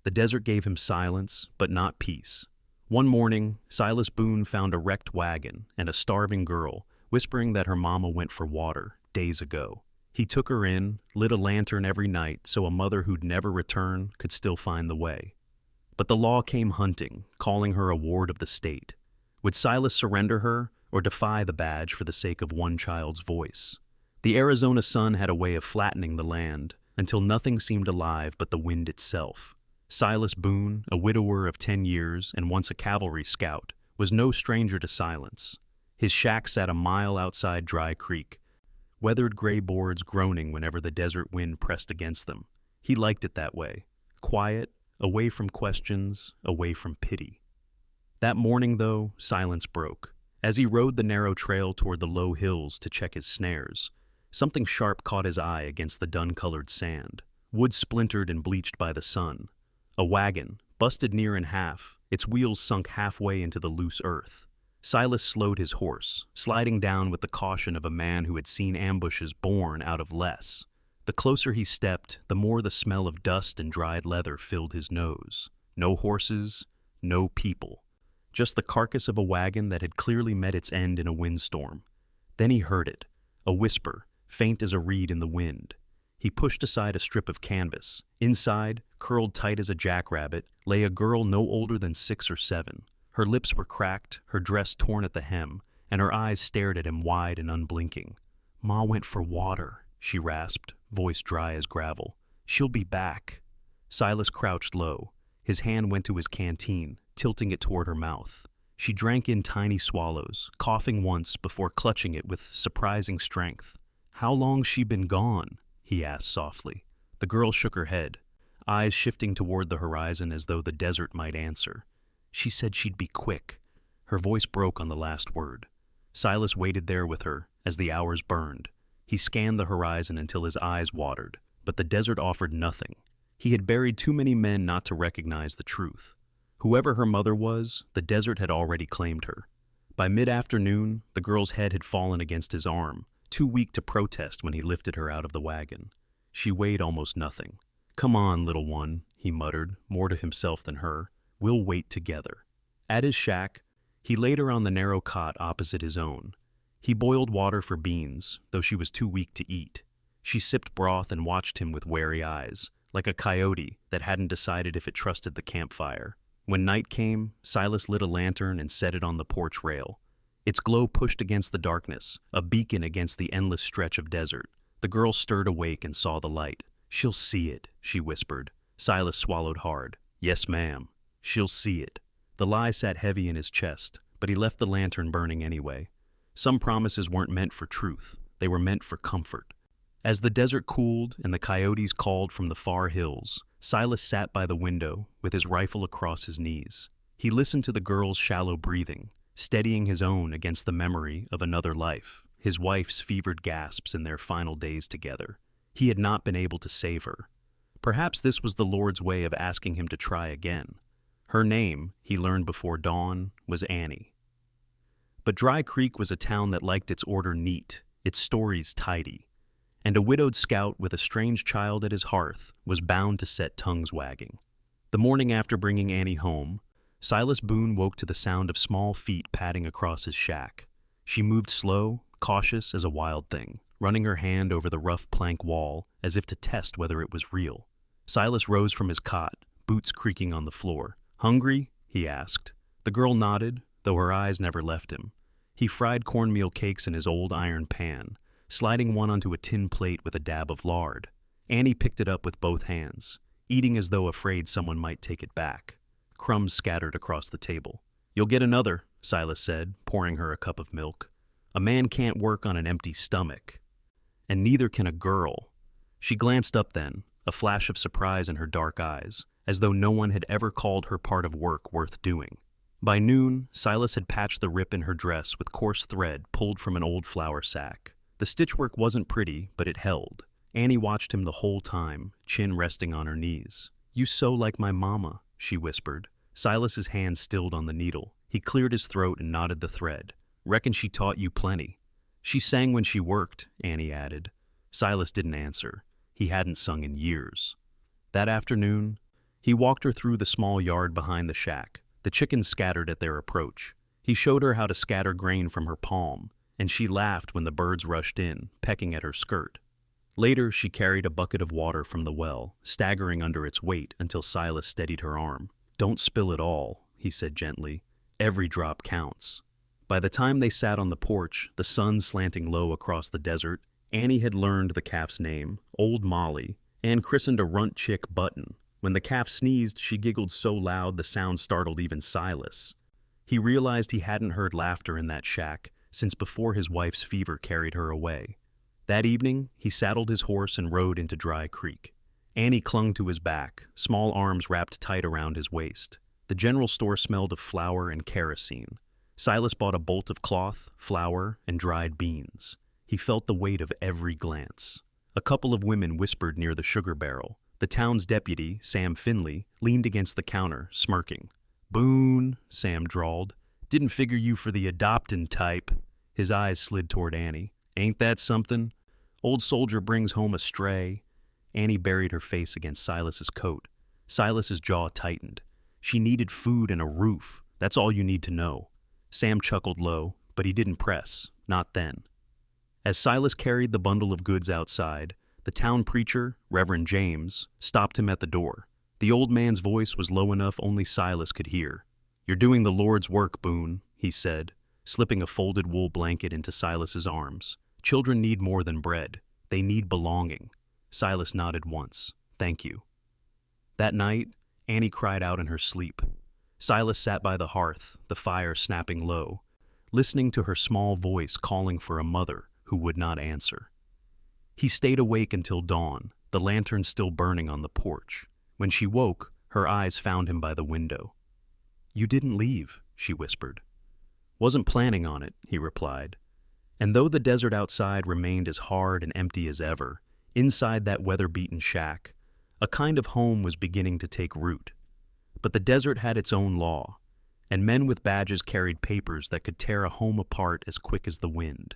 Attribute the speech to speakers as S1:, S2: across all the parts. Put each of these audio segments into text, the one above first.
S1: The desert gave him silence, but not peace. One morning, Silas Boone found a wrecked wagon and a starving girl, whispering that her mama went for water days ago. He took her in, lit a lantern every night so a mother who'd never return could still find the way. But the law came hunting, calling her a ward of the state. Would Silas surrender her or defy the badge for the sake of one child's voice? The Arizona sun had a way of flattening the land until nothing seemed alive but the wind itself. Silas Boone, a widower of 10 years and once a cavalry scout, was no stranger to silence. His shack sat a mile outside Dry Creek, weathered gray boards groaning whenever the desert wind pressed against them. He liked it that way, quiet, away from questions, away from pity. That morning, though, silence broke. As he rode the narrow trail toward the low hills to check his snares, something sharp caught his eye against the dun-colored sand, wood splintered and bleached by the sun. A wagon, busted near in half, its wheels sunk halfway into the loose earth. Silas slowed his horse, sliding down with the caution of a man who had seen ambushes born out of less. The closer he stepped, the more the smell of dust and dried leather filled his nose. No horses, no people. Just the carcass of a wagon that had clearly met its end in a windstorm. Then he heard it, a whisper, faint as a reed in the wind. He pushed aside a strip of canvas. Inside, curled tight as a jackrabbit, lay a girl no older than 6 or 7. Her lips were cracked, her dress torn at the hem, and her eyes stared at him wide and unblinking. "Ma went for water," she rasped, voice dry as gravel. "She'll be back." Silas crouched low. His hand went to his canteen, tilting it toward her mouth. She drank in tiny swallows, coughing once before clutching it with surprising strength. "How long's she been gone?" he asked softly. The girl shook her head, eyes shifting toward the horizon as though the desert might answer. "She said she'd be quick." Her voice broke on the last word. Silas waited there with her as the hours burned. He scanned the horizon until his eyes watered, but the desert offered nothing. He had buried too many men not to recognize the truth. Whoever her mother was, the desert had already claimed her. By mid-afternoon, the girl's head had fallen against his arm, too weak to protest when he lifted her out of the wagon. She weighed almost nothing. "Come on, little one," he muttered, more to himself than her. "We'll wait together." At his shack, he laid her on the narrow cot opposite his own. He boiled water for beans, though she was too weak to eat. She sipped broth and watched him with wary eyes, like a coyote that hadn't decided if it trusted the campfire. When night came, Silas lit a lantern and set it on the porch rail. Its glow pushed against the darkness, a beacon against the endless stretch of desert. The girl stirred awake and saw the light. "She'll see it," she whispered. Silas swallowed hard. "Yes, ma'am. She'll see it." The lie sat heavy in his chest, but he left the lantern burning anyway. Some promises weren't meant for truth. They were meant for comfort. As the desert cooled and the coyotes called from the far hills, Silas sat by the window with his rifle across his knees. He listened to the girl's shallow breathing, steadying his own against the memory of another life, his wife's fevered gasps in their final days together. He had not been able to save her. Perhaps this was the Lord's way of asking him to try again. Her name, he learned before dawn, was Annie. But Dry Creek was a town that liked its order neat, its stories tidy, and a widowed scout with a strange child at his hearth was bound to set tongues wagging. The morning after bringing Annie home, Silas Boone woke to the sound of small feet padding across his shack. She moved slow, cautious as a wild thing, running her hand over the rough plank wall as if to test whether it was real. Silas rose from his cot, boots creaking on the floor. "Hungry?" he asked. The girl nodded, though her eyes never left him. He fried cornmeal cakes in his old iron pan, sliding one onto a tin plate with a dab of lard. Annie picked it up with both hands, eating as though afraid someone might take it back. Crumbs scattered across the table. "You'll get another," Silas said, pouring her a cup of milk. "A man can't work on an empty stomach. And neither can a girl." She glanced up then, a flash of surprise in her dark eyes, as though no one had ever called her part of work worth doing. By noon, Silas had patched the rip in her dress with coarse thread pulled from an old flour sack. The stitchwork wasn't pretty, but it held. Annie watched him the whole time, chin resting on her knees. "You sew like my mama," she whispered. Silas's hand stilled on the needle. He cleared his throat and knotted the thread. "Reckon she taught you plenty." "She sang when she worked," Annie added. Silas didn't answer. He hadn't sung in years. That afternoon, He walked her through the small yard behind the shack. The chickens scattered at their approach. He showed her how to scatter grain from her palm, and she laughed when the birds rushed in, pecking at her skirt. Later, she carried a bucket of water from the well, staggering under its weight until Silas steadied her arm. "Don't spill it all," he said gently. "Every drop counts." By the time they sat on the porch, the sun slanting low across the desert, Annie had learned the calf's name, Old Molly, and christened a runt chick Button. When the calf sneezed, she giggled so loud the sound startled even Silas. He realized he hadn't heard laughter in that shack since before his wife's fever carried her away. That evening, he saddled his horse and rode into Dry Creek. Annie clung to his back, small arms wrapped tight around his waist. The general store smelled of flour and kerosene. Silas bought a bolt of cloth, flour, and dried beans. He felt the weight of every glance. A couple of women whispered near the sugar barrel. The town's deputy, Sam Finley, leaned against the counter, smirking. "Boone," Sam drawled. "Didn't figure you for the adoptin' type." His eyes slid toward Annie. "Ain't that something? Old soldier brings home a stray." Annie buried her face against Silas's coat. Silas's jaw tightened. "She needed food and a roof. That's all you need to know." Sam chuckled low, but he didn't press. Not then. As Silas carried the bundle of goods outside, the town preacher, Reverend James, stopped him at the door. The old man's voice was low enough only Silas could hear. "You're doing the Lord's work, Boone," he said, slipping a folded wool blanket into Silas's arms. "Children need more than bread. They need belonging." Silas nodded once. "Thank you." That night, Annie cried out in her sleep. Silas sat by the hearth, the fire snapping low, listening to her small voice calling for a mother who would not answer. He stayed awake until dawn, the lantern still burning on the porch. When she woke, her eyes found him by the window. "You didn't leave," she whispered. "Wasn't planning on it," he replied. And though the desert outside remained as hard and empty as ever, inside that weather-beaten shack, a kind of home was beginning to take root. But the desert had its own law, and men with badges carried papers that could tear a home apart as quick as the wind.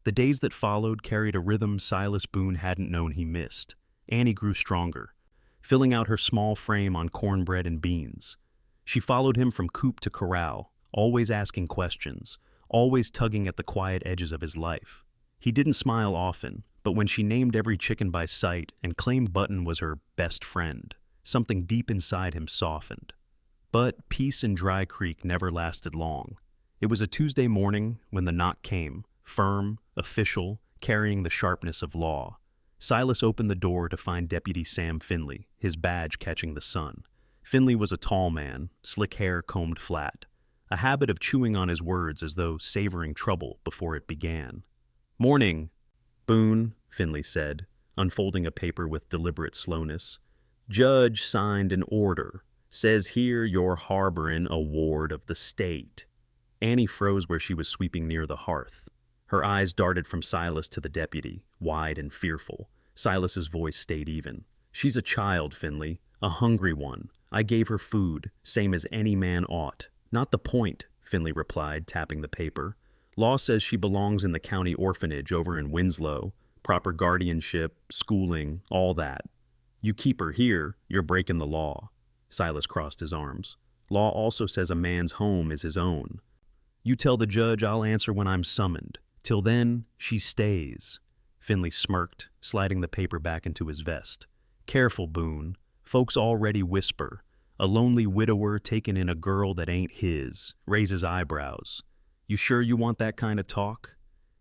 S1: The days that followed carried a rhythm Silas Boone hadn't known he missed. Annie grew stronger, filling out her small frame on cornbread and beans. She followed him from coop to corral, always asking questions, always tugging at the quiet edges of his life. He didn't smile often, but when she named every chicken by sight and claimed Button was her best friend, something deep inside him softened. But peace in Dry Creek never lasted long. It was a Tuesday morning when the knock came, firm, official, carrying the sharpness of law. Silas opened the door to find Deputy Sam Finley, his badge catching the sun. Finley was a tall man, slick hair combed flat, a habit of chewing on his words as though savoring trouble before it began. "Morning, Boone," Finley said, unfolding a paper with deliberate slowness. "Judge signed an order. Says here you're harboring a ward of the state." Annie froze where she was sweeping near the hearth. Her eyes darted from Silas to the deputy, wide and fearful. Silas's voice stayed even. "She's a child, Finley, a hungry one. I gave her food, same as any man ought." "Not the point," Finley replied, tapping the paper. "Law says she belongs in the county orphanage over in Winslow. Proper guardianship, schooling, all that. You keep her here, you're breaking the law." Silas crossed his arms. "Law also says a man's home is his own. You tell the judge I'll answer when I'm summoned. Till then, she stays." Finley smirked, sliding the paper back into his vest. "Careful, Boone. Folks already whisper. A lonely widower taking in a girl that ain't his." Raises eyebrows. "You sure you want that kind of talk?"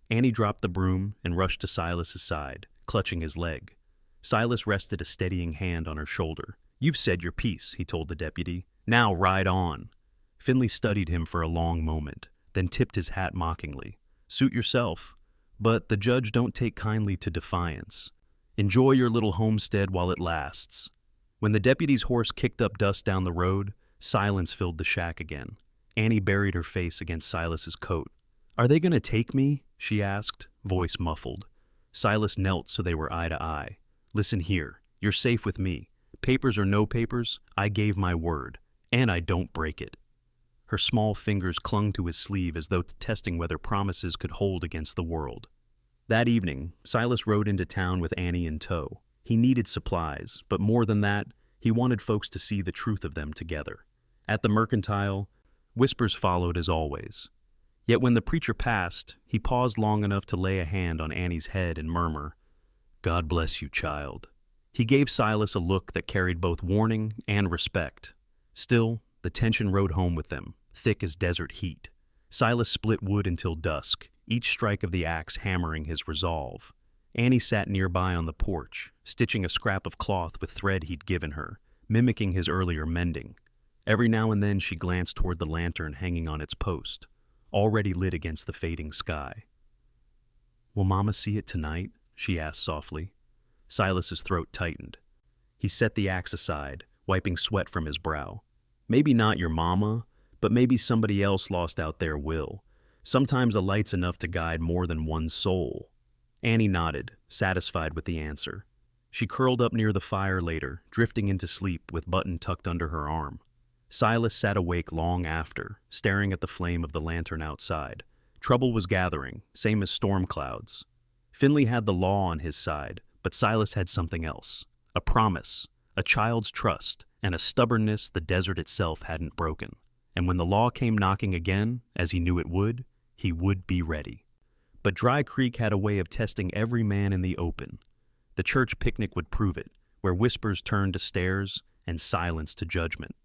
S1: Annie dropped the broom and rushed to Silas's side, clutching his leg. Silas rested a steadying hand on her shoulder. "You've said your piece," he told the deputy. "Now ride on." Finley studied him for a long moment, then tipped his hat mockingly. "Suit yourself, but the judge don't take kindly to defiance. Enjoy your little homestead while it lasts." When the deputy's horse kicked up dust down the road, silence filled the shack again. Annie buried her face against Silas's coat. "Are they going to take me?" she asked, voice muffled. Silas knelt so they were eye to eye. "Listen here, you're safe with me. Papers or no papers, I gave my word, and I don't break it." Her small fingers clung to his sleeve as though testing whether promises could hold against the world. That evening, Silas rode into town with Annie in tow. He needed supplies, but more than that, He wanted folks to see the truth of them together. At the mercantile, whispers followed as always. Yet when the preacher passed, he paused long enough to lay a hand on Annie's head and murmur, "God bless you, child." He gave Silas a look that carried both warning and respect. Still, the tension rode home with them, thick as desert heat. Silas split wood until dusk, each strike of the axe hammering his resolve. Annie sat nearby on the porch, stitching a scrap of cloth with thread he'd given her, mimicking his earlier mending. Every now and then she glanced toward the lantern hanging on its post, already lit against the fading sky. "Will Mama see it tonight?" she asked softly. Silas's throat tightened. He set the axe aside, wiping sweat from his brow. "Maybe not your mama, but maybe somebody else lost out there will. Sometimes a light's enough to guide more than one's soul." Annie nodded, satisfied with the answer. She curled up near the fire later, drifting into sleep with Button tucked under her arm. Silas sat awake long after, staring at the flame of the lantern outside. Trouble was gathering, same as storm clouds. Finley had the law on his side, but Silas had something else. A promise, a child's trust, and a stubbornness the desert itself hadn't broken. And when the law came knocking again, as he knew it would, he would be ready. But Dry Creek had a way of testing every man in the open. The church picnic would prove it, where whispers turned to stares and silence to judgment.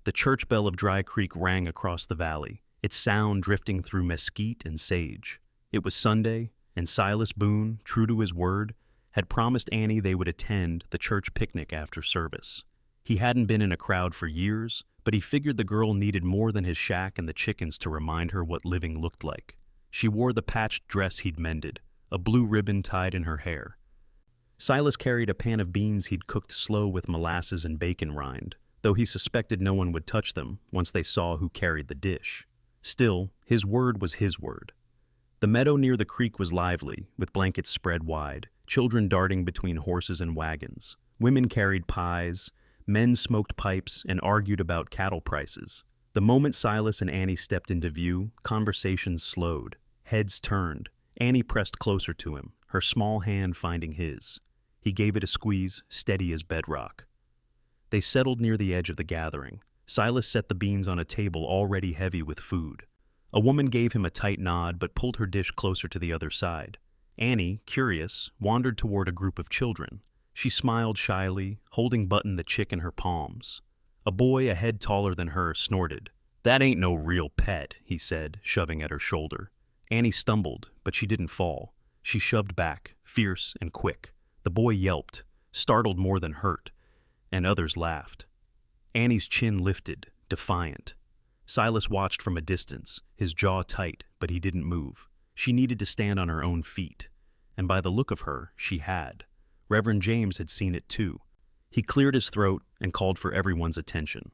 S1: The church bell of Dry Creek rang across the valley, its sound drifting through mesquite and sage. It was Sunday, and Silas Boone, true to his word, had promised Annie they would attend the church picnic after service. He hadn't been in a crowd for years, but he figured the girl needed more than his shack and the chickens to remind her what living looked like. She wore the patched dress he'd mended, a blue ribbon tied in her hair. Silas carried a pan of beans he'd cooked slow with molasses and bacon rind, though he suspected no one would touch them once they saw who carried the dish. Still, his word was his word. The meadow near the creek was lively, with blankets spread wide, children darting between horses and wagons. Women carried pies, men smoked pipes and argued about cattle prices. The moment Silas and Annie stepped into view, conversations slowed. Heads turned. Annie pressed closer to him, her small hand finding his. He gave it a squeeze, steady as bedrock. They settled near the edge of the gathering. Silas set the beans on a table already heavy with food. A woman gave him a tight nod but pulled her dish closer to the other side. Annie, curious, wandered toward a group of children. She smiled shyly, holding Button the chick in her palms. A boy a head taller than her snorted. "That ain't no real pet," he said, shoving at her shoulder. Annie stumbled, but she didn't fall. She shoved back, fierce and quick. The boy yelped, startled more than hurt, and others laughed. Annie's chin lifted, defiant. Silas watched from a distance, his jaw tight, but he didn't move. She needed to stand on her own feet, and by the look of her, she had. Reverend James had seen it too. He cleared his throat and called for everyone's attention.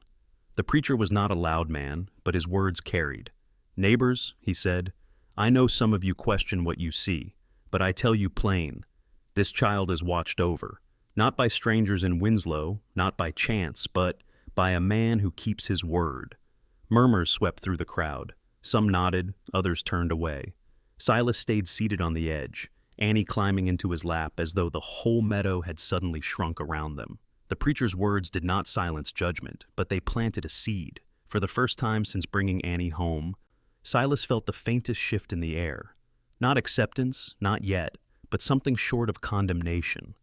S1: The preacher was not a loud man, but his words carried. "Neighbors," he said, "I know some of you question what you see, but I tell you plain, this child is watched over, not by strangers in Winslow, not by chance, but by a man who keeps his word." Murmurs swept through the crowd. Some nodded, others turned away. Silas stayed seated on the edge, Annie climbing into his lap as though the whole meadow had suddenly shrunk around them. The preacher's words did not silence judgment, but they planted a seed. For the first time since bringing Annie home, Silas felt the faintest shift in the air. Not acceptance, not yet, but something short of condemnation.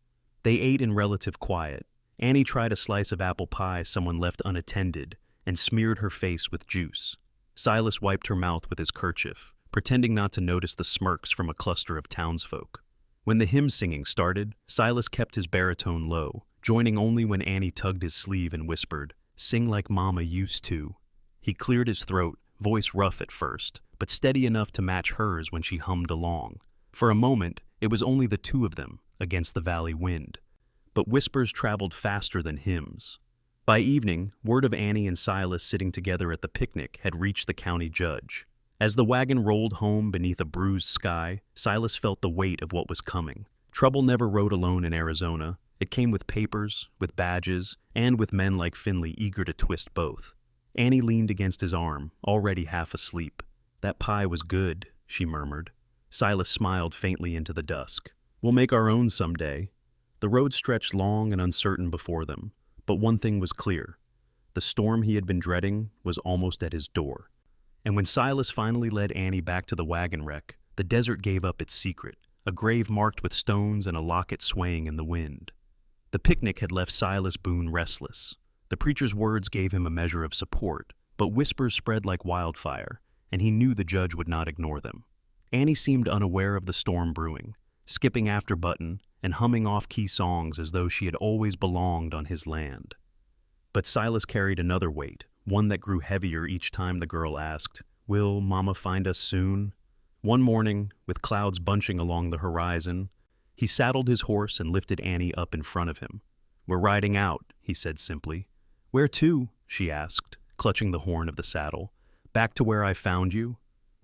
S1: They ate in relative quiet. Annie tried a slice of apple pie someone left unattended and smeared her face with juice. Silas wiped her mouth with his kerchief, pretending not to notice the smirks from a cluster of townsfolk. When the hymn singing started, Silas kept his baritone low, joining only when Annie tugged his sleeve and whispered, "Sing like Mama used to." He cleared his throat, voice rough at first, but steady enough to match hers when she hummed along. For a moment, it was only the two of them against the valley wind. But whispers traveled faster than hymns. By evening, word of Annie and Silas sitting together at the picnic had reached the county judge. As the wagon rolled home beneath a bruised sky, Silas felt the weight of what was coming. Trouble never rode alone in Arizona. It came with papers, with badges, and with men like Finley eager to twist both. Annie leaned against his arm, already half asleep. "That pie was good," she murmured. Silas smiled faintly into the dusk. "We'll make our own someday." The road stretched long and uncertain before them. But one thing was clear. The storm he had been dreading was almost at his door. And when Silas finally led Annie back to the wagon wreck, the desert gave up its secret, a grave marked with stones and a locket swaying in the wind. The picnic had left Silas Boone restless. The preacher's words gave him a measure of support, but whispers spread like wildfire, and he knew the judge would not ignore them. Annie seemed unaware of the storm brewing, skipping after Button and humming off-key songs as though she had always belonged on his land. But Silas carried another weight, one that grew heavier each time the girl asked, "Will Mama find us soon?" One morning, with clouds bunching along the horizon, he saddled his horse and lifted Annie up in front of him. "We're riding out," he said simply. "Where to?" she asked, clutching the horn of the saddle. "Back to where I found you."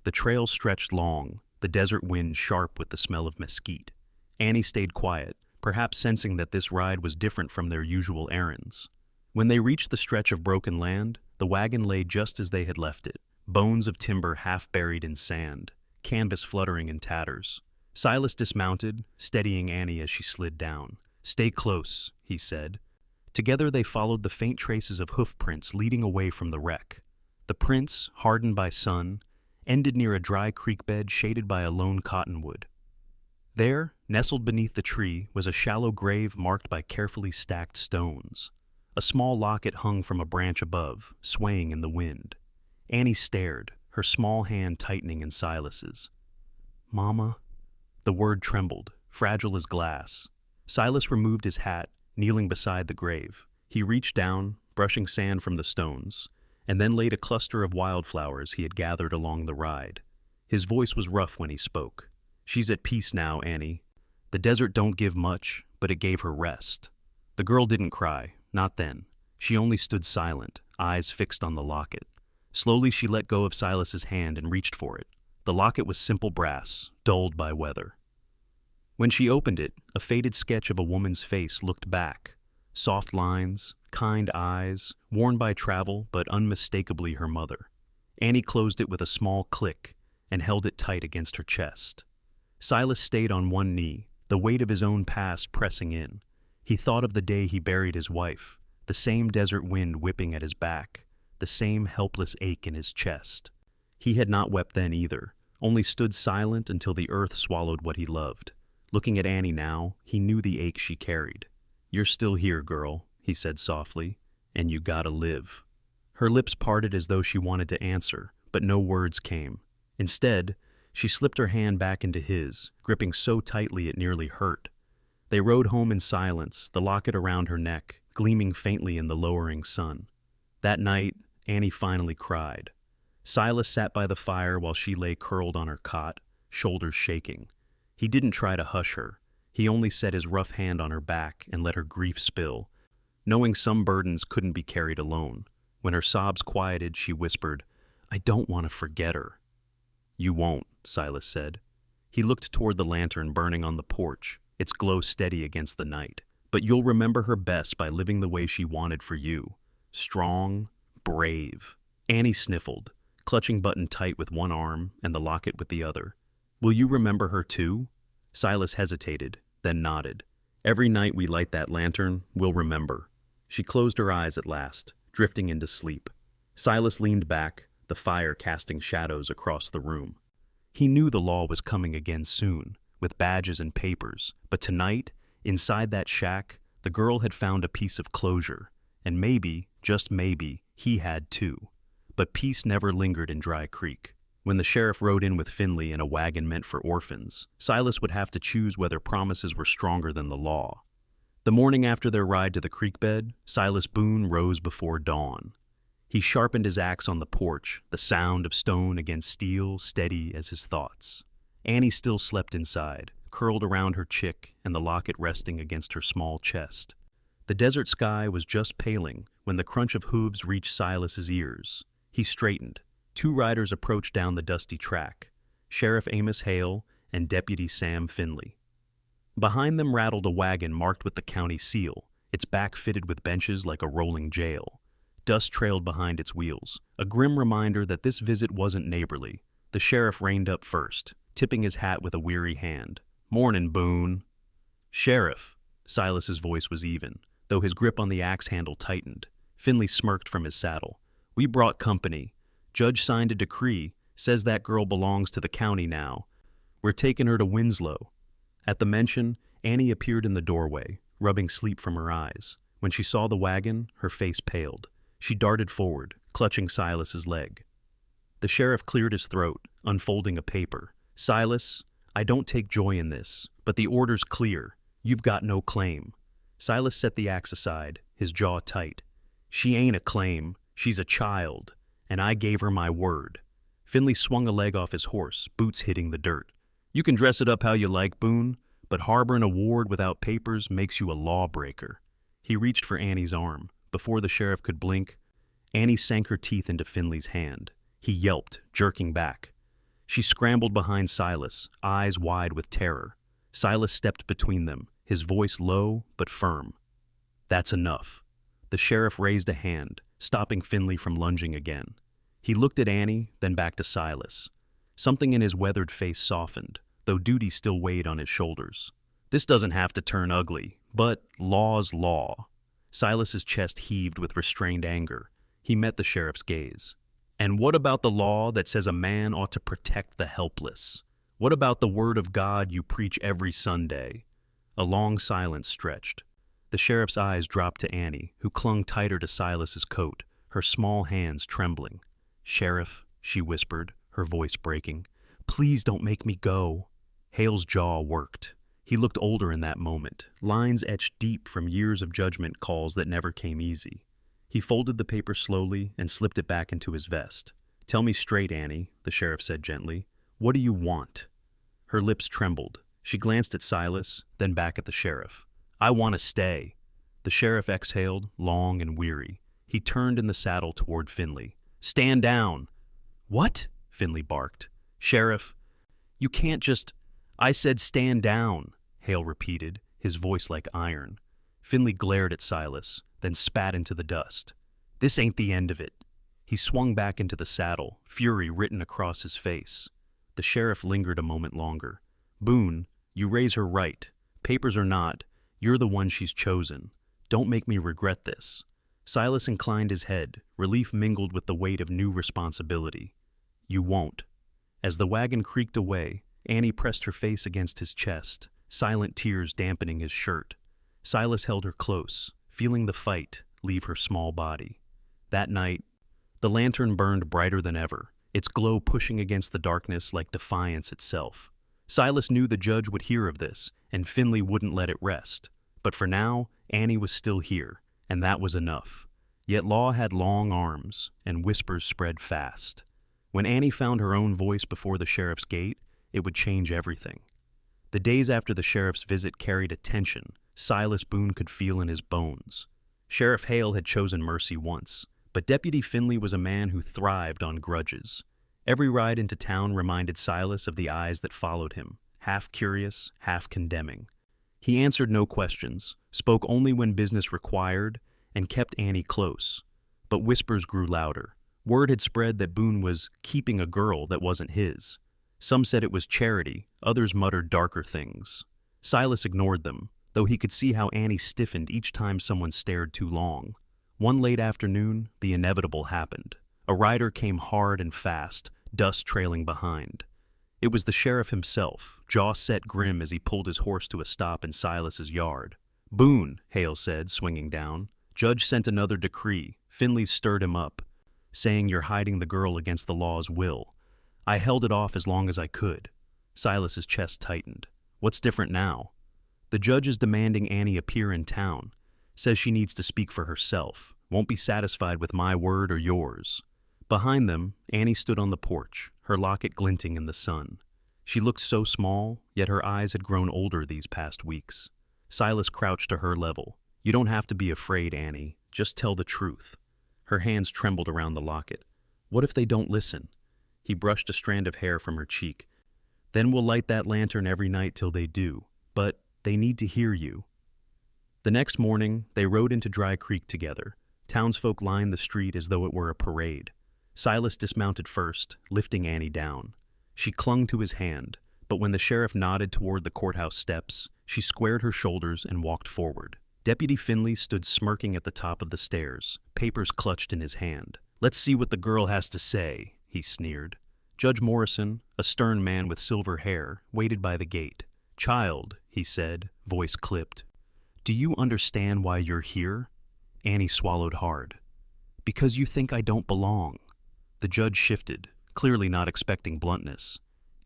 S1: The trail stretched long, the desert wind sharp with the smell of mesquite. Annie stayed quiet, perhaps sensing that this ride was different from their usual errands. When they reached the stretch of broken land, the wagon lay just as they had left it, bones of timber half buried in sand, canvas fluttering in tatters. Silas dismounted, steadying Annie as she slid down. "Stay close," he said. Together they followed the faint traces of hoof prints leading away from the wreck. The prints, hardened by sun, ended near a dry creek bed shaded by a lone cottonwood. There, nestled beneath the tree, was a shallow grave marked by carefully stacked stones. A small locket hung from a branch above, swaying in the wind. Annie stared, her small hand tightening in Silas's. "Mama?" The word trembled, fragile as glass. Silas removed his hat, kneeling beside the grave. He reached down, brushing sand from the stones, and then laid a cluster of wildflowers he had gathered along the ride. His voice was rough when he spoke. "She's at peace now, Annie. The desert don't give much, but it gave her rest." The girl didn't cry, not then. She only stood silent, eyes fixed on the locket. Slowly she let go of Silas's hand and reached for it. The locket was simple brass, dulled by weather. When she opened it, a faded sketch of a woman's face looked back. Soft lines, kind eyes, worn by travel but unmistakably her mother. Annie closed it with a small click and held it tight against her chest. Silas stayed on one knee, the weight of his own past pressing in. He thought of the day he buried his wife, the same desert wind whipping at his back, the same helpless ache in his chest. He had not wept then either, only stood silent until the earth swallowed what he loved. Looking at Annie now, he knew the ache she carried. "You're still here, girl," he said softly, "and you gotta live." Her lips parted as though she wanted to answer, but no words came. Instead, she slipped her hand back into his, gripping so tightly it nearly hurt. They rode home in silence, the locket around her neck, gleaming faintly in the lowering sun. That night, Annie finally cried. Silas sat by the fire while she lay curled on her cot, shoulders shaking. He didn't try to hush her. He only set his rough hand on her back and let her grief spill, knowing some burdens couldn't be carried alone. When her sobs quieted, she whispered, "I don't want to forget her." "You won't," Silas said. He looked toward the lantern burning on the porch, its glow steady against the night. "But you'll remember her best by living the way she wanted for you. Strong, brave." Annie sniffled, clutching Button tight with one arm and the locket with the other. "Will you remember her too?" Silas hesitated, then nodded. "Every night we light that lantern, we'll remember." She closed her eyes at last, drifting into sleep. Silas leaned back, the fire casting shadows across the room. He knew the law was coming again soon, with badges and papers, but tonight, inside that shack, the girl had found a piece of closure, and maybe, just maybe, he had too. But peace never lingered in Dry Creek. When the sheriff rode in with Finley in a wagon meant for orphans, Silas would have to choose whether promises were stronger than the law. The morning after their ride to the creek bed, Silas Boone rose before dawn. He sharpened his axe on the porch, the sound of stone against steel steady as his thoughts. Annie still slept inside, curled around her chick and the locket resting against her small chest. The desert sky was just paling when the crunch of hooves reached Silas's ears. He straightened. Two riders approached down the dusty track, Sheriff Amos Hale and Deputy Sam Finley. Behind them rattled a wagon marked with the county seal, its back fitted with benches like a rolling jail. Dust trailed behind its wheels, a grim reminder that this visit wasn't neighborly. The sheriff reined up first, tipping his hat with a weary hand. "Mornin', Boone." "Sheriff." Silas's voice was even, though his grip on the axe handle tightened. Finley smirked from his saddle. "We brought company. Judge signed a decree, says that girl belongs to the county now. We're taking her to Winslow." At the mention, Annie appeared in the doorway, rubbing sleep from her eyes. When she saw the wagon, her face paled. She darted forward, clutching Silas's leg. The sheriff cleared his throat, unfolding a paper. "Silas, I don't take joy in this, but the order's clear. You've got no claim." Silas set the axe aside, his jaw tight. "She ain't a claim. She's a child, and I gave her my word." Finley swung a leg off his horse, boots hitting the dirt. "You can dress it up how you like, Boone, but harboring a ward without papers makes you a lawbreaker." He reached for Annie's arm. Before the sheriff could blink, Annie sank her teeth into Finley's hand. He yelped, jerking back. She scrambled behind Silas, eyes wide with terror. Silas stepped between them, his voice low but firm. "That's enough." The sheriff raised a hand, stopping Finley from lunging again. He looked at Annie, then back to Silas. Something in his weathered face softened, though duty still weighed on his shoulders. "This doesn't have to turn ugly, but law's law." Silas's chest heaved with restrained anger. He met the sheriff's gaze. "And what about the law that says a man ought to protect the helpless? What about the word of God you preach every Sunday?" A long silence stretched. The sheriff's eyes dropped to Annie, who clung tighter to Silas's coat, her small hands trembling. "Sheriff," she whispered, her voice breaking, "please don't make me go." Hale's jaw worked. He looked older in that moment, lines etched deep from years of judgment calls that never came easy. He folded the paper slowly and slipped it back into his vest. "Tell me straight, Annie," the sheriff said gently. "What do you want?" Her lips trembled. She glanced at Silas, then back at the sheriff. "I want to stay." The sheriff exhaled, long and weary. He turned in the saddle toward Finley. "Stand down." "What?" Finley barked. "Sheriff, you can't just—" "I said stand down," Hale repeated, his voice like iron. Finley glared at Silas, then spat into the dust. "This ain't the end of it." He swung back into the saddle, fury written across his face. The sheriff lingered a moment longer. "Boone, you raise her right. Papers or not, you're the one she's chosen. Don't make me regret this." Silas inclined his head, relief mingled with the weight of new responsibility. "You won't." As the wagon creaked away, Annie pressed her face against his chest, silent tears dampening his shirt. Silas held her close, feeling the fight leave her small body. That night, the lantern burned brighter than ever, its glow pushing against the darkness like defiance itself. Silas knew the judge would hear of this, and Finley wouldn't let it rest. But for now, Annie was still here, and that was enough. Yet law had long arms, and whispers spread fast. When Annie found her own voice before the sheriff's gate, it would change everything. The days after the sheriff's visit carried a tension Silas Boone could feel in his bones. Sheriff Hale had chosen mercy once, but Deputy Finley was a man who thrived on grudges. Every ride into town reminded Silas of the eyes that followed him, half curious, half condemning. He answered no questions, spoke only when business required, and kept Annie close. But whispers grew louder. Word had spread that Boone was keeping a girl that wasn't his. Some said it was charity, others muttered darker things. Silas ignored them, though he could see how Annie stiffened each time someone stared too long. One late afternoon, the inevitable happened. A rider came hard and fast, dust trailing behind. It was the sheriff himself, jaw set grim as he pulled his horse to a stop in Silas's yard. "Boone," Hale said, swinging down. "Judge sent another decree." Finley stirred him up, saying you're hiding the girl against the law's will. I held it off as long as I could. Silas's chest tightened. "What's different now?" "The judge is demanding Annie appear in town. Says she needs to speak for herself. Won't be satisfied with my word or yours." Behind them, Annie stood on the porch, her locket glinting in the sun. She looked so small, yet her eyes had grown older these past weeks. Silas crouched to her level. "You don't have to be afraid, Annie. Just tell the truth." Her hands trembled around the locket. "What if they don't listen?" He brushed a strand of hair from her cheek. "Then we'll light that lantern every night till they do. But they need to hear you." The next morning, they rode into Dry Creek together. Townsfolk lined the street as though it were a parade. Silas dismounted first, lifting Annie down. She clung to his hand, but when the sheriff nodded toward the courthouse steps, she squared her shoulders and walked forward. Deputy Finley stood smirking at the top of the stairs, papers clutched in his hand. "Let's see what the girl has to say," he sneered. Judge Morrison, a stern man with silver hair, waited by the gate. "Child," he said, voice clipped, "do you understand why you're here?" Annie swallowed hard. "Because you think I don't belong." The judge shifted, clearly not expecting bluntness.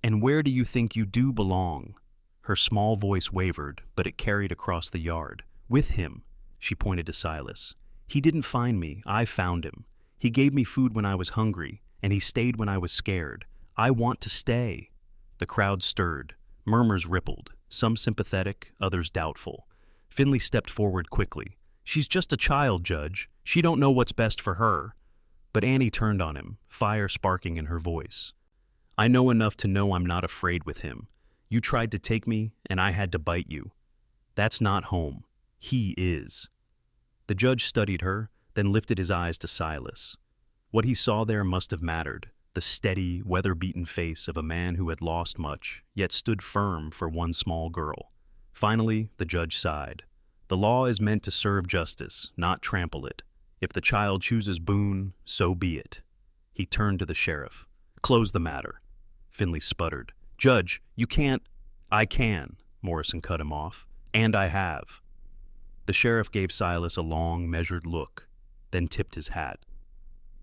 S1: "And where do you think you do belong?" Her small voice wavered, but it carried across the yard. "With him," she pointed to Silas. "He didn't find me, I found him. He gave me food when I was hungry, and he stayed when I was scared. I want to stay." The crowd stirred. Murmurs rippled, some sympathetic, others doubtful. Finley stepped forward quickly. "She's just a child, Judge. She don't know what's best for her." But Annie turned on him, fire sparking in her voice. "I know enough to know I'm not afraid with him. You tried to take me, and I had to bite you. That's not home. He is." The judge studied her, then lifted his eyes to Silas. What he saw there must have mattered, the steady, weather-beaten face of a man who had lost much, yet stood firm for one small girl. Finally, the judge sighed. "The law is meant to serve justice, not trample it. If the child chooses Boone, so be it." He turned to the sheriff. "Close the matter." Finley sputtered. "Judge, you can't—" "I can," Morrison cut him off. "And I have." The sheriff gave Silas a long, measured look, then tipped his hat.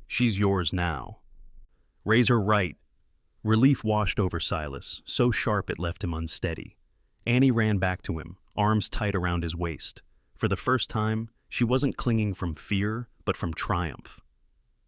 S1: "She's yours now." "Raise her right." Relief washed over Silas, so sharp it left him unsteady. Annie ran back to him, arms tight around his waist. For the first time, she wasn't clinging from fear, but from triumph.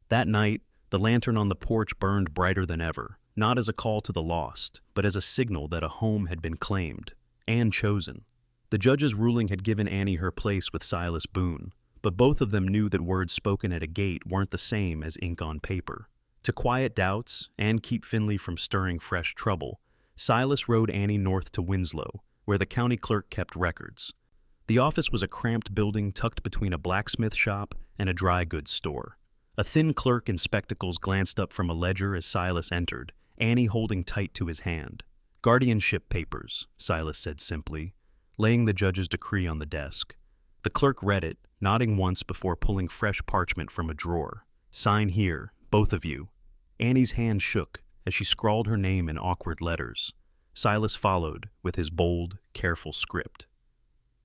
S1: That night, the lantern on the porch burned brighter than ever, not as a call to the lost, but as a signal that a home had been claimed, and chosen. The judge's ruling had given Annie her place with Silas Boone, but both of them knew that words spoken at a gate weren't the same as ink on paper. To quiet doubts and keep Finley from stirring fresh trouble, Silas rode Annie north to Winslow, where the county clerk kept records. The office was a cramped building tucked between a blacksmith shop and a dry goods store. A thin clerk in spectacles glanced up from a ledger as Silas entered, Annie holding tight to his hand. "Guardianship papers," Silas said simply, laying the judge's decree on the desk. The clerk read it, nodding once before pulling fresh parchment from a drawer. "Sign here, both of you." Annie's hand shook as she scrawled her name in awkward letters. Silas followed with his bold, careful script.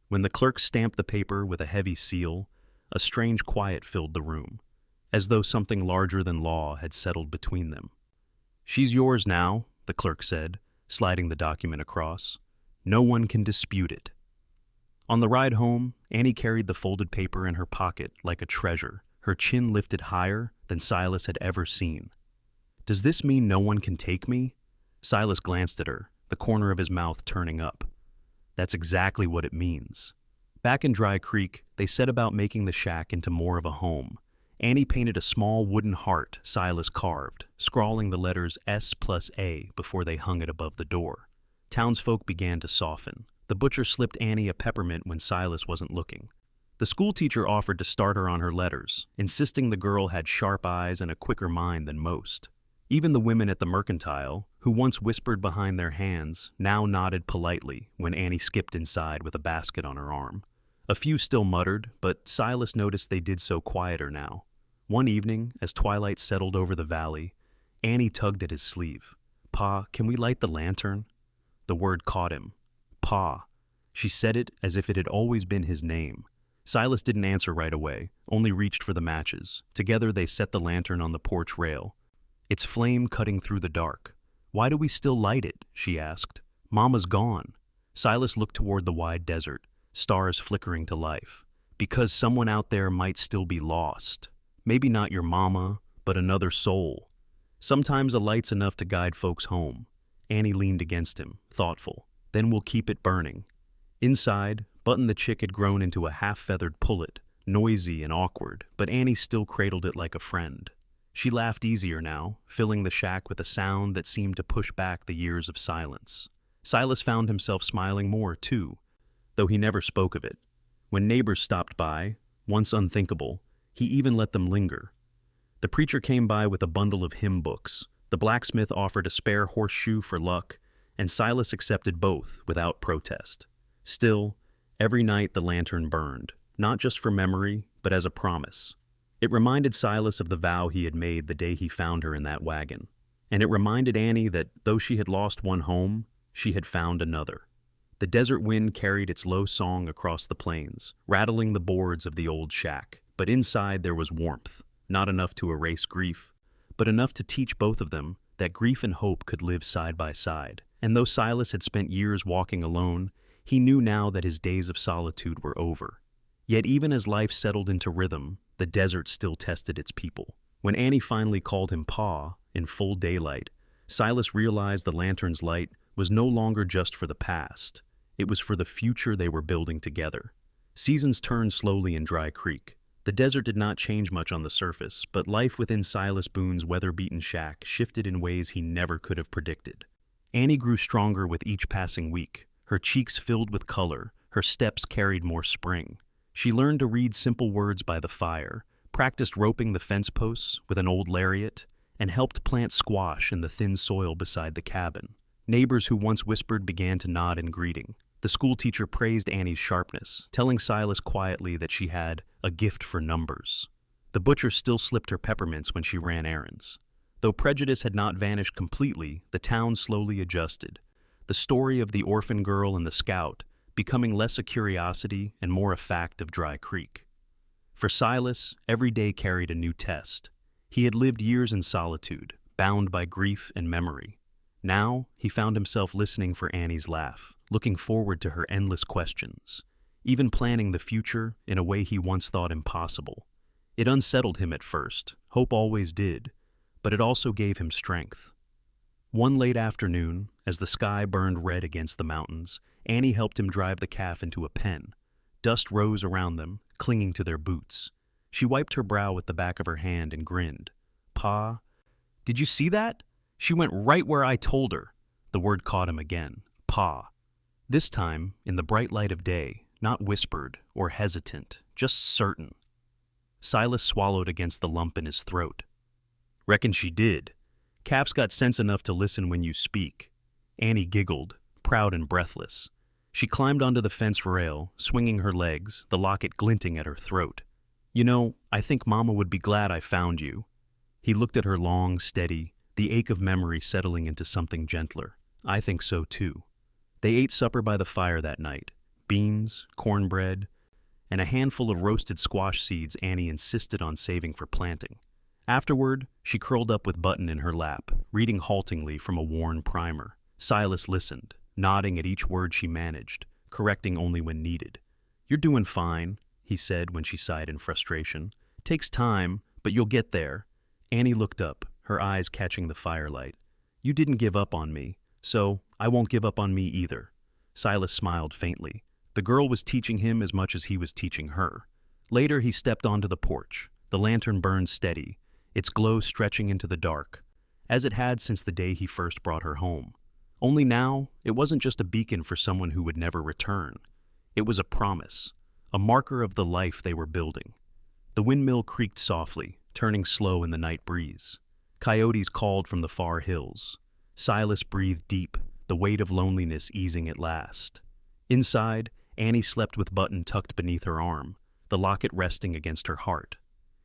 S1: When the clerk stamped the paper with a heavy seal, a strange quiet filled the room, as though something larger than law had settled between them. "She's yours now," the clerk said, sliding the document across. "No one can dispute it." On the ride home, Annie carried the folded paper in her pocket like a treasure, her chin lifted higher than Silas had ever seen. "Does this mean no one can take me?" Silas glanced at her, the corner of his mouth turning up. "That's exactly what it means." Back in Dry Creek, they set about making the shack into more of a home. Annie painted a small wooden heart Silas carved, scrawling the letters S+A before they hung it above the door. Townsfolk began to soften. The butcher slipped Annie a peppermint when Silas wasn't looking. The schoolteacher offered to start her on her letters, insisting the girl had sharp eyes and a quicker mind than most. Even the women at the mercantile, who once whispered behind their hands, now nodded politely when Annie skipped inside with a basket on her arm. A few still muttered, but Silas noticed they did so quieter now. One evening, as twilight settled over the valley, Annie tugged at his sleeve. "Pa, can we light the lantern?" The word caught him. Pa. She said it as if it had always been his name. Silas didn't answer right away, only reached for the matches. Together they set the lantern on the porch rail. Its flame cutting through the dark. "Why do we still light it?" she asked. "Mama's gone." Silas looked toward the wide desert, stars flickering to life. "Because someone out there might still be lost. Maybe not your mama, but another soul. Sometimes a light's enough to guide folks home." Annie leaned against him, thoughtful. "Then we'll keep it burning." Inside, Button the chick had grown into a half-feathered pullet, noisy and awkward, but Annie still cradled it like a friend. She laughed easier now, filling the shack with a sound that seemed to push back the years of silence. Silas found himself smiling more, too, though he never spoke of it. When neighbors stopped by, once unthinkable, he even let them linger. The preacher came by with a bundle of hymn books. The blacksmith offered a spare horseshoe for luck, and Silas accepted both without protest. Still, Every night the lantern burned, not just for memory, but as a promise. It reminded Silas of the vow he had made the day he found her in that wagon. And it reminded Annie that though she had lost one home, she had found another. The desert wind carried its low song across the plains, rattling the boards of the old shack. But inside there was warmth, not enough to erase grief, but enough to teach both of them that grief and hope could live side by side. And though Silas had spent years walking alone, he knew now that his days of solitude were over. Yet even as life settled into rhythm, the desert still tested its people. When Annie finally called him Pa in full daylight, Silas realized the lantern's light was no longer just for the past. It was for the future they were building together. Seasons turned slowly in Dry Creek. The desert did not change much on the surface, but life within Silas Boone's weather-beaten shack shifted in ways he never could have predicted. Annie grew stronger with each passing week. Her cheeks filled with color, her steps carried more spring. She learned to read simple words by the fire, practiced roping the fence posts with an old lariat, and helped plant squash in the thin soil beside the cabin. Neighbors who once whispered began to nod in greeting. The schoolteacher praised Annie's sharpness, telling Silas quietly that she had a gift for numbers. The butcher still slipped her peppermints when she ran errands. Though prejudice had not vanished completely, the town slowly adjusted. The story of the orphan girl and the scout becoming less a curiosity and more a fact of Dry Creek. For Silas, every day carried a new test. He had lived years in solitude, bound by grief and memory. Now, he found himself listening for Annie's laugh, looking forward to her endless questions, even planning the future in a way he once thought impossible. It unsettled him at first, hope always did, but it also gave him strength. One late afternoon, as the sky burned red against the mountains, Annie helped him drive the calf into a pen. Dust rose around them, clinging to their boots. She wiped her brow with the back of her hand and grinned. "Pa, did you see that? She went right where I told her." The word caught him again. Pa. This time, in the bright light of day, not whispered or hesitant, just certain. Silas swallowed against the lump in his throat. "Reckon she did. Calf's got sense enough to listen when you speak." Annie giggled, proud and breathless. She climbed onto the fence rail, swinging her legs, the locket glinting at her throat. "You know, I think Mama would be glad I found you." He looked at her long, steady, the ache of memory settling into something gentler. "I think so, too." They ate supper by the fire that night. Beans, cornbread, and a handful of roasted squash seeds Annie insisted on saving for planting. Afterward, she curled up with Button in her lap, reading haltingly from a worn primer. Silas listened, nodding at each word she managed, correcting only when needed. "You're doing fine," he said when she sighed in frustration. "Takes time, but you'll get there." Annie looked up, her eyes catching the firelight. "You didn't give up on me, so I won't give up on me either." Silas smiled faintly. The girl was teaching him as much as he was teaching her. Later he stepped onto the porch. The lantern burned steady, its glow stretching into the dark, as it had since the day he first brought her home. Only now, it wasn't just a beacon for someone who would never return. It was a promise, a marker of the life they were building. The windmill creaked softly, turning slow in the night breeze. Coyotes called from the far hills. Silas breathed deep, the weight of loneliness easing at last. Inside, Annie slept with Button tucked beneath her arm, the locket resting against her heart.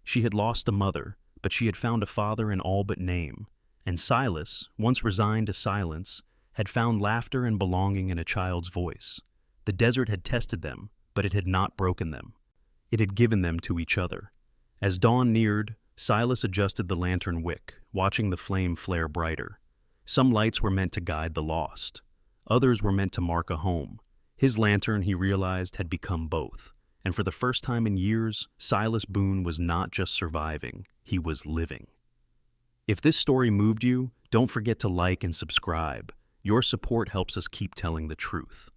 S1: She had lost a mother, but she had found a father in all but name, and Silas, once resigned to silence, had found laughter and belonging in a child's voice. The desert had tested them, but it had not broken them. It had given them to each other. As dawn neared, Silas adjusted the lantern wick, watching the flame flare brighter. Some lights were meant to guide the lost. Others were meant to mark a home. His lantern, he realized, had become both. And for the first time in years, Silas Boone was not just surviving, he was living. If this story moved you, don't forget to like and subscribe. Your support helps us keep telling the truth.